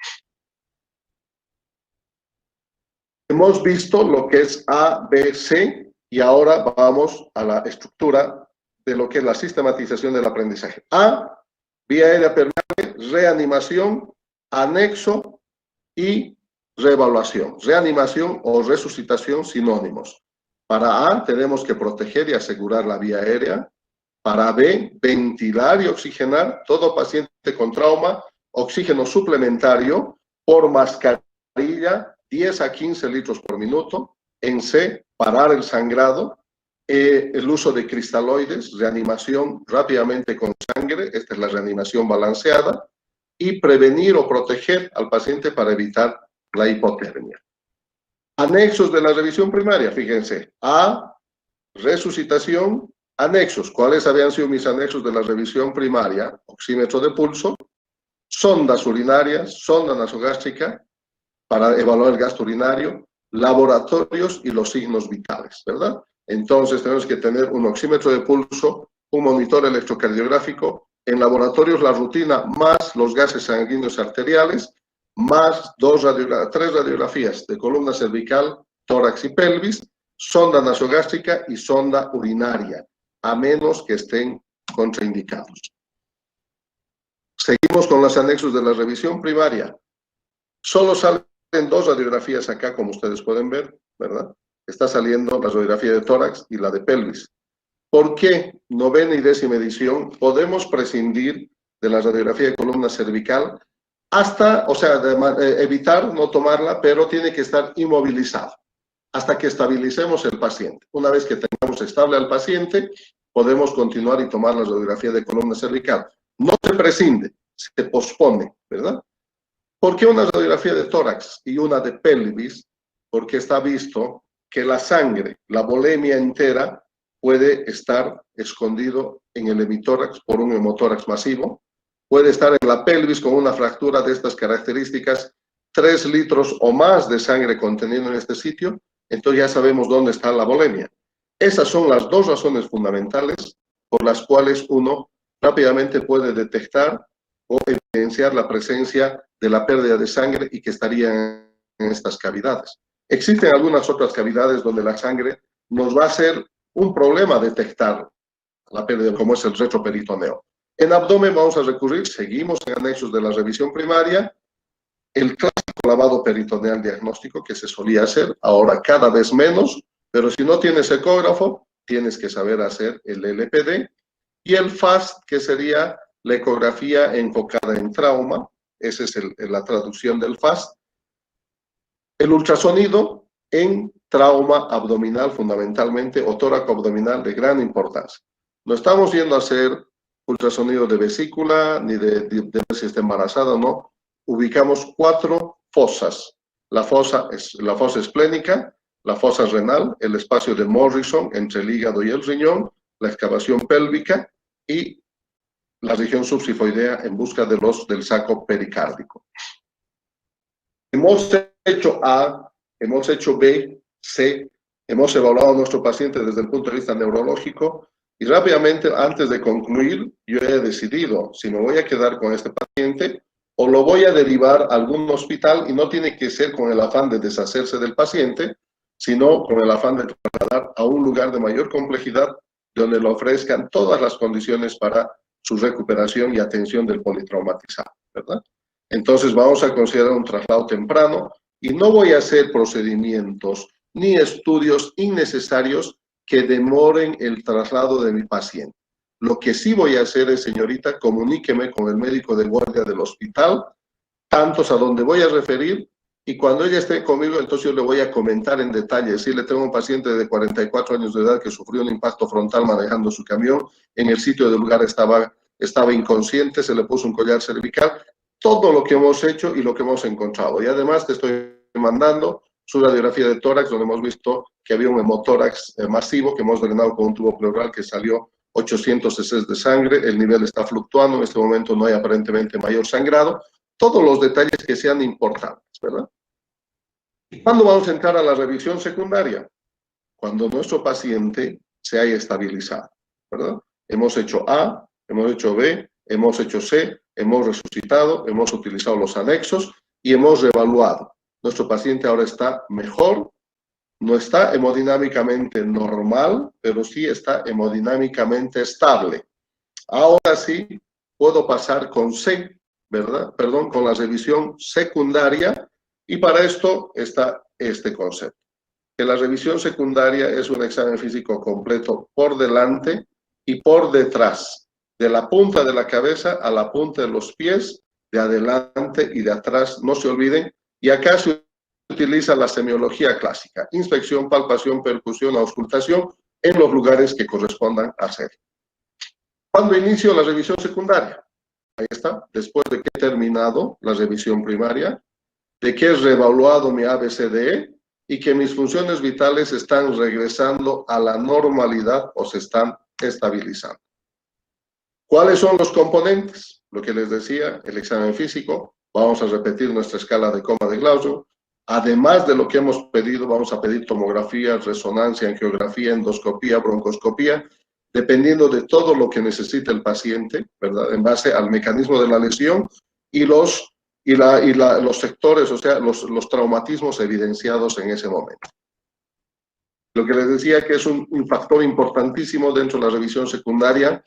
Hemos visto lo que es A, B, C, y ahora vamos a la estructura de lo que es la sistematización del aprendizaje. A, vía aérea permeable, reanimación, anexo y reevaluación. Reanimación o resucitación, sinónimos. Para A tenemos que proteger y asegurar la vía aérea. Para B, ventilar y oxigenar. Todo paciente con trauma, oxígeno suplementario por mascarilla, 10 a 15 litros por minuto. En C, parar el sangrado. El uso de cristaloides, reanimación rápidamente con sangre, esta es la reanimación balanceada, y prevenir o proteger al paciente para evitar la hipotermia. Anexos de la revisión primaria, fíjense, A, resucitación, anexos. ¿Cuáles habían sido mis anexos de la revisión primaria? Oxímetro de pulso, sondas urinarias, sonda nasogástrica para evaluar el gasto urinario, laboratorios y los signos vitales, ¿verdad? Entonces tenemos que tener un oxímetro de pulso, un monitor electrocardiográfico, en laboratorios la rutina más los gases sanguíneos arteriales, más 3 radiografías de columna cervical, tórax y pelvis, sonda nasogástrica y sonda urinaria, a menos que estén contraindicados. Seguimos con los anexos de la revisión primaria. Solo salen 2 radiografías acá, como ustedes pueden ver, ¿verdad? Está saliendo la radiografía de tórax y la de pelvis. ¿Por qué 9ª y 10ª edición podemos prescindir de la radiografía de columna cervical hasta, o sea, evitar no tomarla, pero tiene que estar inmovilizado hasta que estabilicemos el paciente? Una vez que tengamos estable al paciente, podemos continuar y tomar la radiografía de columna cervical. No se prescinde, se pospone, ¿verdad? ¿Por qué una radiografía de tórax y una de pelvis? Porque está visto que la sangre, la volemia entera, puede estar escondido en el hemitórax por un hemotórax masivo, puede estar en la pelvis con una fractura de estas características, 3 litros o más de sangre contenido en este sitio, entonces ya sabemos dónde está la volemia. Esas son las 2 razones fundamentales por las cuales uno rápidamente puede detectar o evidenciar la presencia de la pérdida de sangre y que estarían en estas cavidades. Existen algunas otras cavidades donde la sangre nos va a ser un problema detectar la pérdida, como es el retroperitoneo. En abdomen vamos a recurrir, seguimos en anexos de la revisión primaria, el clásico lavado peritoneal diagnóstico que se solía hacer, ahora cada vez menos, pero si no tienes ecógrafo, tienes que saber hacer el LPD, y el FAST, que sería la ecografía enfocada en trauma, esa es la traducción del FAST. El ultrasonido en trauma abdominal fundamentalmente, o tóraco abdominal de gran importancia. No estamos yendo a hacer ultrasonido de vesícula, ni de ver si está embarazada o no. Ubicamos 4 fosas. La fosa esplénica, la fosa renal, el espacio de Morrison entre el hígado y el riñón, la excavación pélvica y la región subsifoidea en busca del saco pericárdico. Hemos hecho A, hemos hecho B, C, hemos evaluado a nuestro paciente desde el punto de vista neurológico y rápidamente, antes de concluir, yo he decidido si me voy a quedar con este paciente o lo voy a derivar a algún hospital, y no tiene que ser con el afán de deshacerse del paciente, sino con el afán de trasladar a un lugar de mayor complejidad donde le ofrezcan todas las condiciones para su recuperación y atención del politraumatizado, ¿verdad? Entonces vamos a considerar un traslado temprano y no voy a hacer procedimientos ni estudios innecesarios que demoren el traslado de mi paciente. Lo que sí voy a hacer es, señorita, comuníqueme con el médico de guardia del hospital, tantos a donde voy a referir, y cuando ella esté conmigo, entonces yo le voy a comentar en detalle. Si le tengo un paciente de 44 años de edad que sufrió un impacto frontal manejando su camión, en el sitio del lugar estaba inconsciente, se le puso un collar cervical, todo lo que hemos hecho y lo que hemos encontrado. Y además te estoy mandando su radiografía de tórax, donde hemos visto que había un hemotórax masivo que hemos drenado con un tubo pleural que salió 800 cc de sangre, el nivel está fluctuando, en este momento no hay aparentemente mayor sangrado, todos los detalles que sean importantes, ¿verdad? ¿Cuándo vamos a entrar a la revisión secundaria? Cuando nuestro paciente se haya estabilizado, ¿verdad? Hemos hecho A, hemos hecho B, hemos hecho C, hemos resucitado, hemos utilizado los anexos y hemos reevaluado. Nuestro paciente ahora está mejor, no está hemodinámicamente normal, pero sí está hemodinámicamente estable. Ahora sí puedo pasar con C, ¿verdad? Perdón, con la revisión secundaria, y para esto está este concepto. Que la revisión secundaria es un examen físico completo por delante y por detrás, de la punta de la cabeza a la punta de los pies, de adelante y de atrás, no se olviden, y acá se utiliza la semiología clásica, inspección, palpación, percusión, auscultación, en los lugares que correspondan hacer. ¿Cuándo inicio la revisión secundaria? Ahí está, después de que he terminado la revisión primaria, de que he reevaluado mi ABCDE y que mis funciones vitales están regresando a la normalidad o se están estabilizando. ¿Cuáles son los componentes? Lo que les decía, el examen físico, vamos a repetir nuestra escala de coma de Glasgow. Además de lo que hemos pedido, vamos a pedir tomografía, resonancia, angiografía, endoscopía, broncoscopía, dependiendo de todo lo que necesite el paciente, ¿verdad? En base al mecanismo de la lesión y los sectores, o sea, los traumatismos evidenciados en ese momento. Lo que les decía que es un factor importantísimo dentro de la revisión secundaria,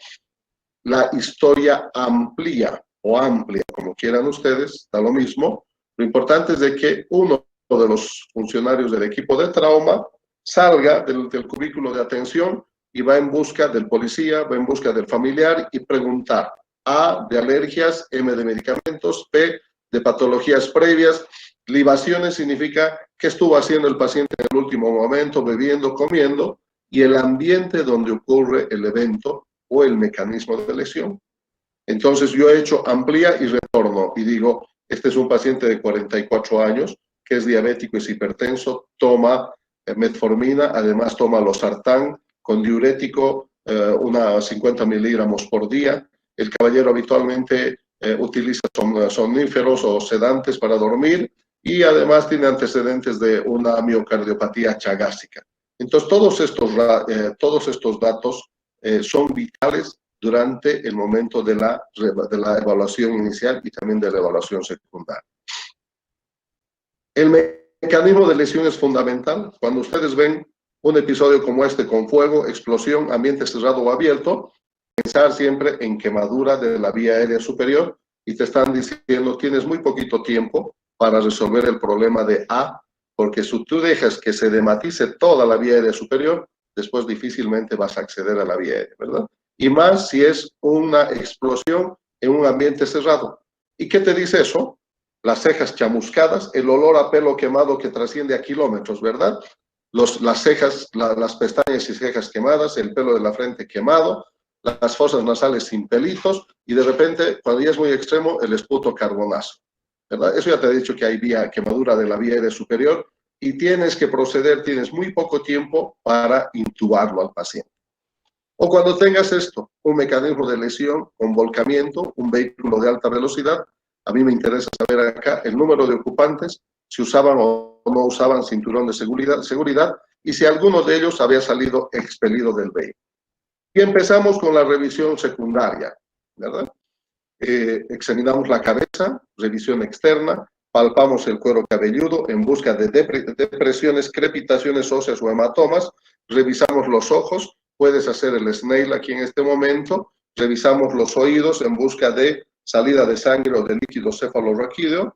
la historia amplia o amplia, como quieran ustedes, da lo mismo. Lo importante es de que uno de los funcionarios del equipo de trauma salga del cubículo de atención y va en busca del policía, va en busca del familiar y preguntar: A, de alergias; M, de medicamentos; P, de patologías previas. Libaciones significa qué estuvo haciendo el paciente en el último momento, bebiendo, comiendo, y el ambiente donde ocurre el evento o el mecanismo de lesión. Entonces yo he hecho amplia y retorno y digo, este es un paciente de 44 años que es diabético, es hipertenso, toma metformina, además toma losartán con diurético, unas 50 miligramos por día. El caballero habitualmente utiliza somníferos o sedantes para dormir y además tiene antecedentes de una miocardiopatía chagásica. Entonces todos estos datos son vitales durante el momento de la evaluación inicial y también de la evaluación secundaria. El mecanismo de lesión es fundamental. Cuando ustedes ven un episodio como este con fuego, explosión, ambiente cerrado o abierto, pensar siempre en quemadura de la vía aérea superior y te están diciendo tienes muy poquito tiempo para resolver el problema de A, porque si tú dejas que se dematice toda la vía aérea superior, después difícilmente vas a acceder a la vía aérea, ¿verdad? Y más si es una explosión en un ambiente cerrado. ¿Y qué te dice eso? Las cejas chamuscadas, el olor a pelo quemado que trasciende a kilómetros, ¿verdad? Las cejas, las pestañas y cejas quemadas, el pelo de la frente quemado, las fosas nasales sin pelitos y de repente, cuando ya es muy extremo, el esputo carbonazo, ¿verdad? Eso ya te he dicho que hay quemadura de la vía aérea superior y tienes que proceder, tienes muy poco tiempo para intubarlo al paciente. O cuando tengas esto, un mecanismo de lesión con volcamiento, un vehículo de alta velocidad, a mí me interesa saber acá el número de ocupantes, si usaban o no usaban cinturón de seguridad y si alguno de ellos había salido expelido del vehículo. Y empezamos con la revisión secundaria, ¿verdad? Examinamos la cabeza, revisión externa, palpamos el cuero cabelludo en busca de depresiones, crepitaciones óseas o hematomas, revisamos los ojos, puedes hacer el Snell aquí en este momento, revisamos los oídos en busca de salida de sangre o de líquido cefalorraquídeo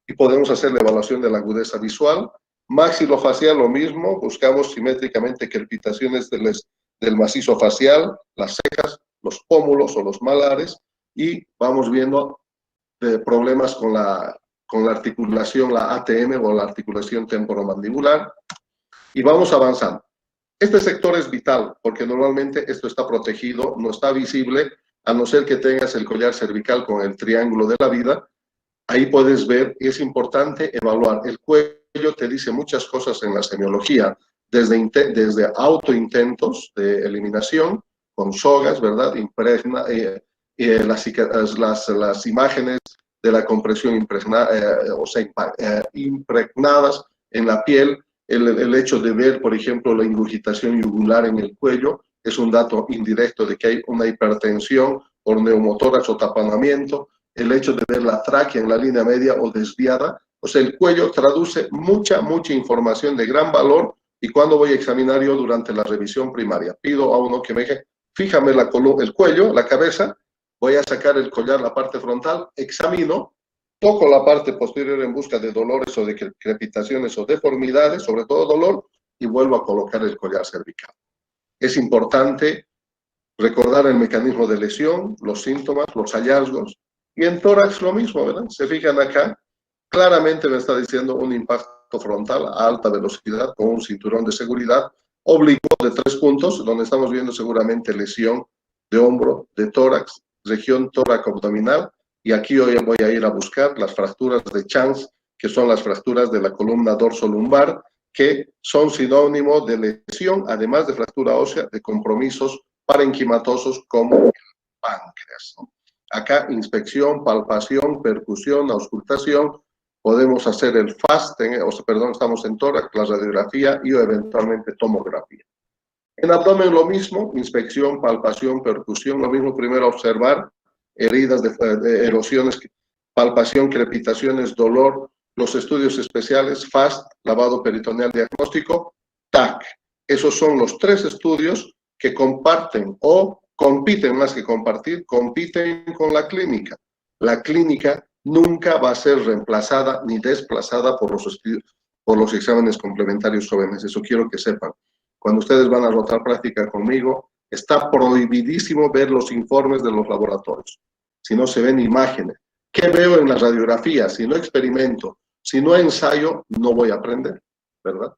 y podemos hacer la evaluación de la agudeza visual. Maxilofacial lo mismo, buscamos simétricamente crepitaciones del macizo facial, las cejas, los pómulos o los malares y vamos viendo problemas con la articulación, la ATM o la articulación temporomandibular y vamos avanzando. Este sector es vital porque normalmente esto está protegido, no está visible, a no ser que tengas el collar cervical con el triángulo de la vida. Ahí puedes ver, y es importante evaluar. El cuello te dice muchas cosas en la semiología, desde autointentos de eliminación con sogas, ¿verdad? Las imágenes de la compresión impregnadas en la piel, el hecho de ver, por ejemplo, la ingurgitación yugular en el cuello, es un dato indirecto de que hay una hipertensión por neumotórax o taponamiento, el hecho de ver la tráquea en la línea media o desviada, o sea, el cuello traduce mucha información de gran valor y cuando voy a examinar yo durante la revisión primaria, pido a uno que me deje, fíjame el cuello, la cabeza, voy a sacar el collar, la parte frontal, examino, toco la parte posterior en busca de dolores o de crepitaciones o deformidades, sobre todo dolor, y vuelvo a colocar el collar cervical. Es importante recordar el mecanismo de lesión, los síntomas, los hallazgos, y en tórax lo mismo, ¿verdad? Se fijan acá, claramente me está diciendo un impacto frontal a alta velocidad con un cinturón de seguridad oblicuo de 3 puntos, donde estamos viendo seguramente lesión de hombro, de tórax, región tórax abdominal, y aquí hoy voy a ir a buscar las fracturas de Chance, que son las fracturas de la columna dorso-lumbar, que son sinónimo de lesión, además de fractura ósea, de compromisos parenquimatosos como el páncreas, ¿no? Acá inspección, palpación, percusión, auscultación, podemos hacer el FAST, estamos en tórax, la radiografía y o eventualmente tomografía. En abdomen lo mismo, inspección, palpación, percusión, lo mismo primero observar heridas de erosiones, palpación, crepitaciones, dolor, los estudios especiales, FAST, lavado peritoneal diagnóstico, TAC. Esos son los 3 estudios que comparten o compiten, más que compartir, compiten con la clínica. La clínica nunca va a ser reemplazada ni desplazada por los exámenes complementarios jóvenes. Eso quiero que sepan. Cuando ustedes van a rotar práctica conmigo, está prohibidísimo ver los informes de los laboratorios. Si no se ven imágenes. ¿Qué veo en la radiografía? Si no experimento, si no ensayo, no voy a aprender, ¿verdad?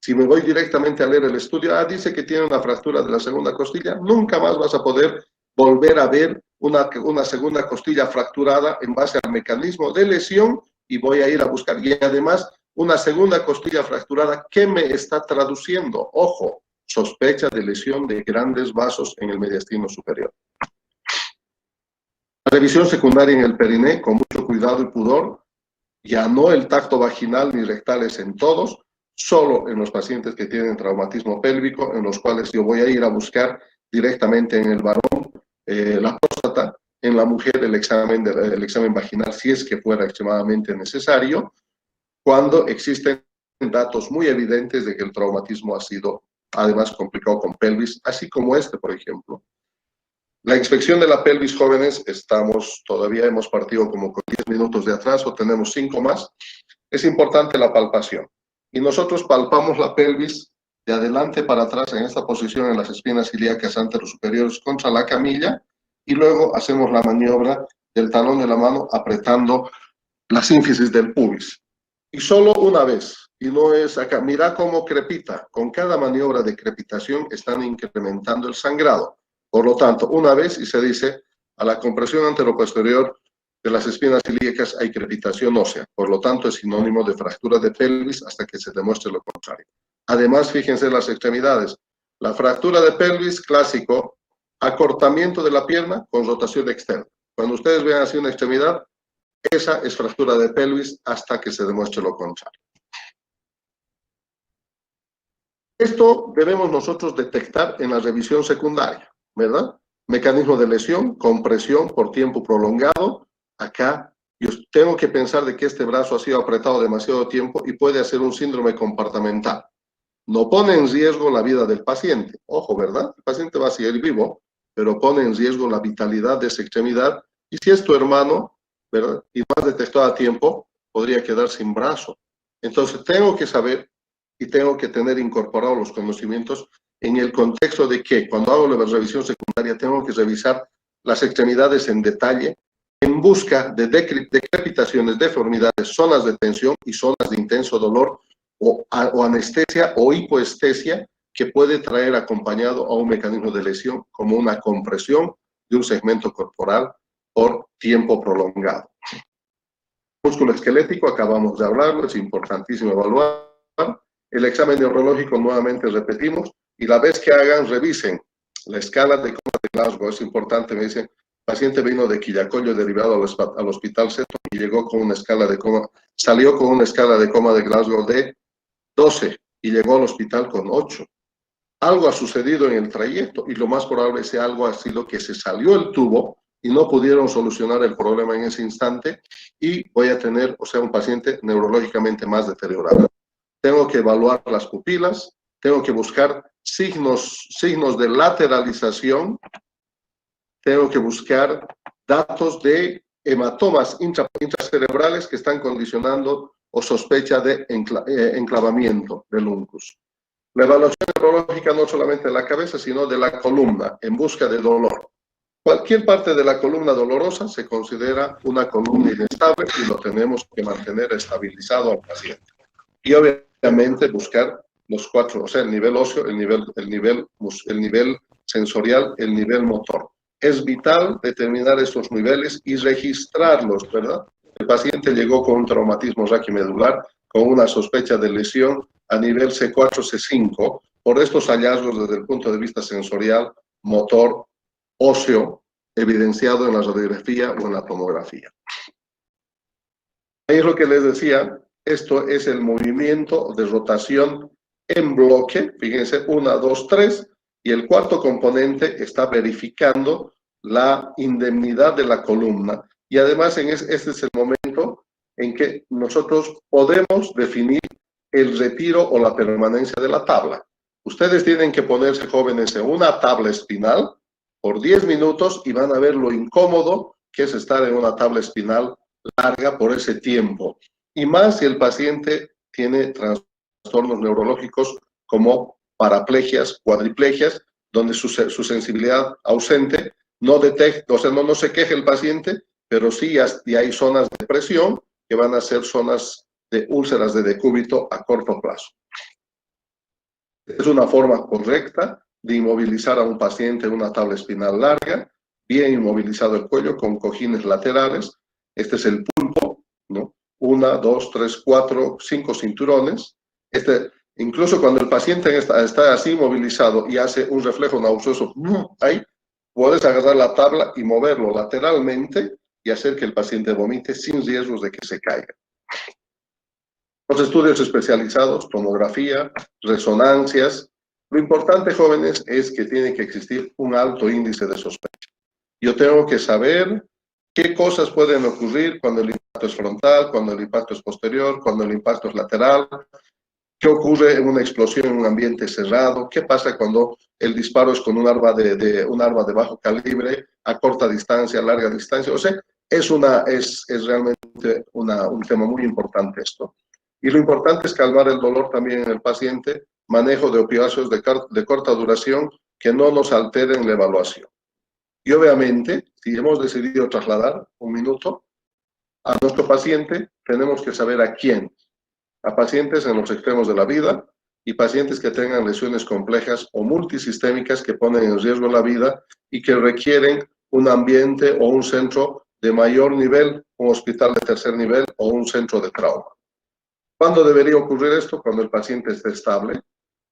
Si me voy directamente a leer el estudio, dice que tiene una fractura de la segunda costilla, nunca más vas a poder volver a ver una segunda costilla fracturada en base al mecanismo de lesión y voy a ir a buscar. Y además, una segunda costilla fracturada, ¿qué me está traduciendo? Ojo, sospecha de lesión de grandes vasos en el mediastino superior. La revisión secundaria en el periné, con mucho cuidado y pudor, ya no el tacto vaginal ni rectales en todos, solo en los pacientes que tienen traumatismo pélvico, en los cuales yo voy a ir a buscar directamente en el varón la próstata, en la mujer el examen vaginal, si es que fuera extremadamente necesario, cuando existen datos muy evidentes de que el traumatismo ha sido además complicado con pelvis, así como este, por ejemplo. La inspección de la pelvis, jóvenes, todavía hemos partido como con 10 minutos de atrás o tenemos 5 más. Es importante la palpación. Y nosotros palpamos la pelvis de adelante para atrás en esta posición en las espinas ilíacas anterosuperiores contra la camilla y luego hacemos la maniobra del talón de la mano apretando la sínfisis del pubis. Y solo una vez, y no es acá. Mira cómo crepita. Con cada maniobra de crepitación están incrementando el sangrado. Por lo tanto, una vez y se dice, a la compresión anteroposterior de las espinas ilíacas hay crepitación ósea. Por lo tanto, es sinónimo de fractura de pelvis hasta que se demuestre lo contrario. Además, fíjense las extremidades. La fractura de pelvis, clásico, acortamiento de la pierna con rotación externa. Cuando ustedes vean así una extremidad, esa es fractura de pelvis hasta que se demuestre lo contrario. Esto debemos nosotros detectar en la revisión secundaria, ¿verdad? Mecanismo de lesión, compresión por tiempo prolongado. Acá yo tengo que pensar de que este brazo ha sido apretado demasiado tiempo y puede hacer un síndrome compartimental. No pone en riesgo la vida del paciente. Ojo, ¿verdad? El paciente va a seguir vivo, pero pone en riesgo la vitalidad de esa extremidad. Y si es tu hermano, ¿verdad? Y no has detectado a tiempo, podría quedar sin brazo. Entonces, tengo que saber y tengo que tener incorporados los conocimientos en el contexto de que cuando hago la revisión secundaria tengo que revisar las extremidades en detalle en busca de decrepitaciones, deformidades, zonas de tensión y zonas de intenso dolor o anestesia o hipoestesia que puede traer acompañado a un mecanismo de lesión como una compresión de un segmento corporal por tiempo prolongado. Músculo esquelético, acabamos de hablarlo, es importantísimo evaluar. El examen neurológico, nuevamente repetimos, y la vez que hagan, revisen la escala de coma de Glasgow. Es importante, me dicen, el paciente vino de Quillacollo derivado al hospital Seton y llegó con una escala de coma, salió con una escala de coma de Glasgow de 12 y llegó al hospital con 8. Algo ha sucedido en el trayecto y lo más probable sea algo así, lo que se salió el tubo y no pudieron solucionar el problema en ese instante y voy a tener, o sea, un paciente neurológicamente más deteriorado. Tengo que evaluar las pupilas, tengo que buscar signos de lateralización, tengo que buscar datos de hematomas intracerebrales que están condicionando o sospecha de enclavamiento del uncus. La evaluación neurológica no solamente de la cabeza, sino de la columna, en busca de dolor. Cualquier parte de la columna dolorosa se considera una columna inestable y lo tenemos que mantener estabilizado al paciente. Y obviamente buscar los 4, o sea, el nivel óseo, el nivel sensorial, el nivel motor. Es vital determinar estos niveles y registrarlos, ¿verdad? El paciente llegó con un traumatismo raquimedular, con una sospecha de lesión a nivel C4, C5, por estos hallazgos desde el punto de vista sensorial, motor, óseo, evidenciado en la radiografía o en la tomografía. Ahí es lo que les decía, esto es el movimiento de rotación en bloque, fíjense, 1, 2, 3, y el cuarto componente está verificando la indemnidad de la columna. Y además este es el momento en que nosotros podemos definir el retiro o la permanencia de la tabla. Ustedes tienen que ponerse, jóvenes, en una tabla espinal por 10 minutos y van a ver lo incómodo que es estar en una tabla espinal larga por ese tiempo. Y más si el paciente tiene trastornos neurológicos como paraplegias, cuadriplegias, donde su sensibilidad ausente no detecta, o sea, no se queja el paciente, pero sí y hay zonas de presión que van a ser zonas de úlceras de decúbito a corto plazo. Es una forma correcta de inmovilizar a un paciente en una tabla espinal larga, bien inmovilizado el cuello con cojines laterales. Este es el pulpo, ¿no? 1, 2, 3, 4, 5 cinturones. Incluso cuando el paciente está así inmovilizado y hace un reflejo nauseoso, ahí puedes agarrar la tabla y moverlo lateralmente y hacer que el paciente vomite sin riesgos de que se caiga. Los estudios especializados, tomografía, resonancias. Lo importante, jóvenes, es que tiene que existir un alto índice de sospecha. Yo tengo que saber qué cosas pueden ocurrir cuando el impacto es frontal, cuando el impacto es posterior, cuando el impacto es lateral, qué ocurre en una explosión en un ambiente cerrado, qué pasa cuando el disparo es con un arma de bajo calibre, a corta distancia, a larga distancia. O sea, es realmente un tema muy importante esto. Y lo importante es calmar el dolor también en el paciente, manejo de opiáceos de corta duración que no nos alteren la evaluación. Y obviamente, si hemos decidido trasladar un minuto a nuestro paciente, tenemos que saber a quién. A pacientes en los extremos de la vida y pacientes que tengan lesiones complejas o multisistémicas que ponen en riesgo la vida y que requieren un ambiente o un centro de mayor nivel, un hospital de tercer nivel o un centro de trauma. ¿Cuándo debería ocurrir esto? Cuando el paciente esté estable,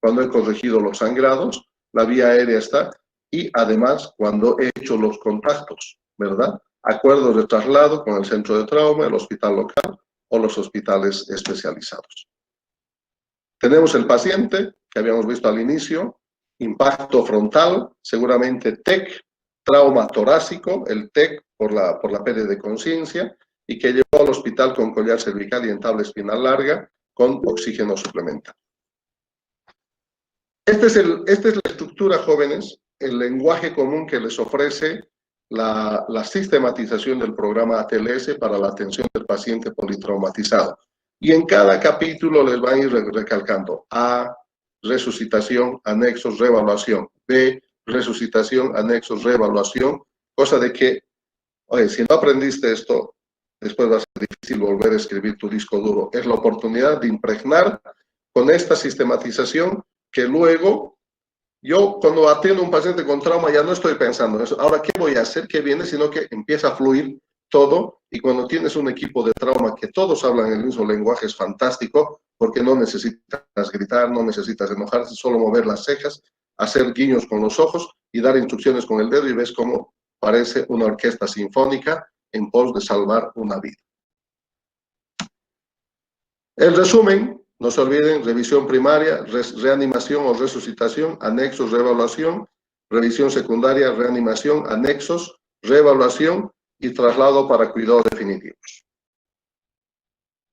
cuando he corregido los sangrados, la vía aérea está, y además cuando he hecho los contactos, ¿verdad? Acuerdos de traslado con el centro de trauma, el hospital local o los hospitales especializados. Tenemos el paciente, que habíamos visto al inicio, impacto frontal, seguramente TEC, trauma torácico, el TEC por la pérdida de conciencia, y que llegó al hospital con collar cervical y entabla espinal larga, con oxígeno suplementario. Esta es la estructura, jóvenes, el lenguaje común que les ofrece la sistematización del programa ATLS para la atención del paciente politraumatizado. Y en cada capítulo les van a ir recalcando A, resucitación, anexos, reevaluación. B, resucitación, anexos, reevaluación. Cosa de que, oye, si no aprendiste esto, después va a ser difícil volver a escribir tu disco duro. Es la oportunidad de impregnar con esta sistematización que luego, yo cuando atiendo a un paciente con trauma ya no estoy pensando en eso. Ahora, ¿qué voy a hacer? ¿Qué viene? Sino que empieza a fluir todo, y cuando tienes un equipo de trauma que todos hablan el mismo lenguaje es fantástico, porque no necesitas gritar, no necesitas enojarse, solo mover las cejas, hacer guiños con los ojos y dar instrucciones con el dedo, y ves cómo parece una orquesta sinfónica en pos de salvar una vida. El resumen, no se olviden: revisión primaria, reanimación o resucitación, anexos, reevaluación, revisión secundaria, reanimación, anexos, reevaluación y traslado para cuidados definitivos.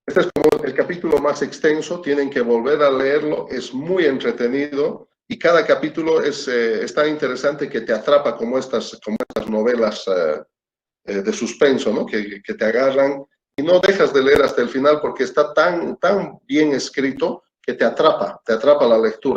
Este es como el capítulo más extenso, tienen que volver a leerlo, es muy entretenido y cada capítulo es tan interesante que te atrapa como estas novelas de suspenso, ¿no? Que te agarran y no dejas de leer hasta el final porque está tan bien escrito que te atrapa la lectura.